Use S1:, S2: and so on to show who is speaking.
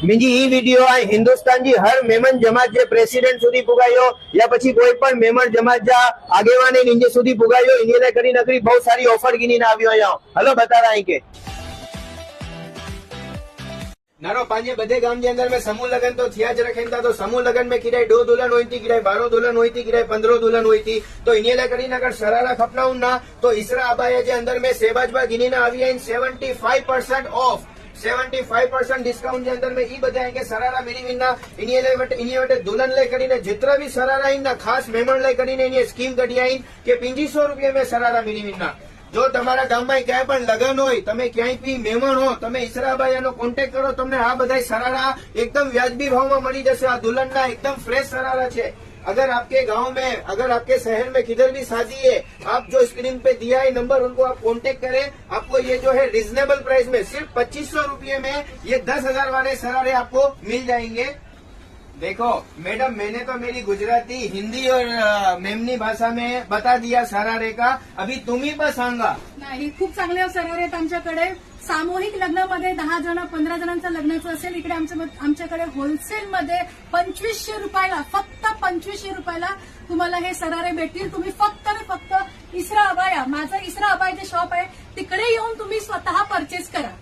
S1: બીજી ઈ વિડીયો આ હિન્દુસ્તાન जी हर मेमन जमात जे प्रेसिडेंट सुधी पुगायो या પછી કોઈ પણ મેમન જમાત જા આગેવાને નીચે સુધી પુગાયો ઇને કરી નકરી બહુ સારી ઓફર ગીની ના આવ્યો અહીંયા હલો બતાડા અહીં के नारो पांजे बधे गाम के अंदर में समूह लगन तो थिया ज रखें था तो समूह लगन में किराए 2 दुल्हन हुई थी किराए 12 दुल्हन हुई थी किराए 15 दुल्हन हुई थी तो इन्हें लेकर अगर शरारा खपना ना तो इसरा आबाया जे अंदर में सेबाजबा गिनी ना आवी 75% ऑफ 75% डिस्काउंट के अंदर में ई बताएंगे शरारा मिली विना इन्हें दुल्हन ले करीने जितना भी शरारा इनना खास मेमन ले करीने इन्हें स्कीम कढी आई के 2500 रुपये में शरारा मिली विना जो तमारा गाम में क्या पण लगन होय तमे क्यांय भी मेमन हो तमे ईसराबाईनो कॉन्टेक्ट करो तमने आ बधाय शरारा एकदम व्याजबी भाव में मળી जशे। आ दुल्हनना एकदम फ्रेश शरारा छे। अगर आपके गांव में अगर आपके शहर में किधर भी शादी है आप जो स्क्रीन पे दिया है नंबर उनको आप कांटेक्ट करें। आपको ये जो है रिजनेबल प्राइस में सिर्फ 2500 रुपये में ये 10,000 वाले शरारे आपको मिल जाएंगे। देखो मैडम मैंने तो मेरी गुजराती हिंदी और मेमनी भाषा में बता दिया शरारे का अभी तुम्ही पण सांगा।
S2: नाही खूप चांगले शरारे आहेत आमच्याकडे। सामूहिक लग्नामध्ये 10 जण 15 जणांचं लग्नाचं असेल इकडे आमच्याकडे होलसेल मध्ये 2500 रुपयाला फक्त 2500 रुपयाला तुम्हाला हे शरारे भेटतील। तुम्ही फक्त आणि फक्त इसरा अबाया माझं इसरा अबायाचे शॉप आहे तिकडे येऊन तुम्ही स्वतः परचेस करा।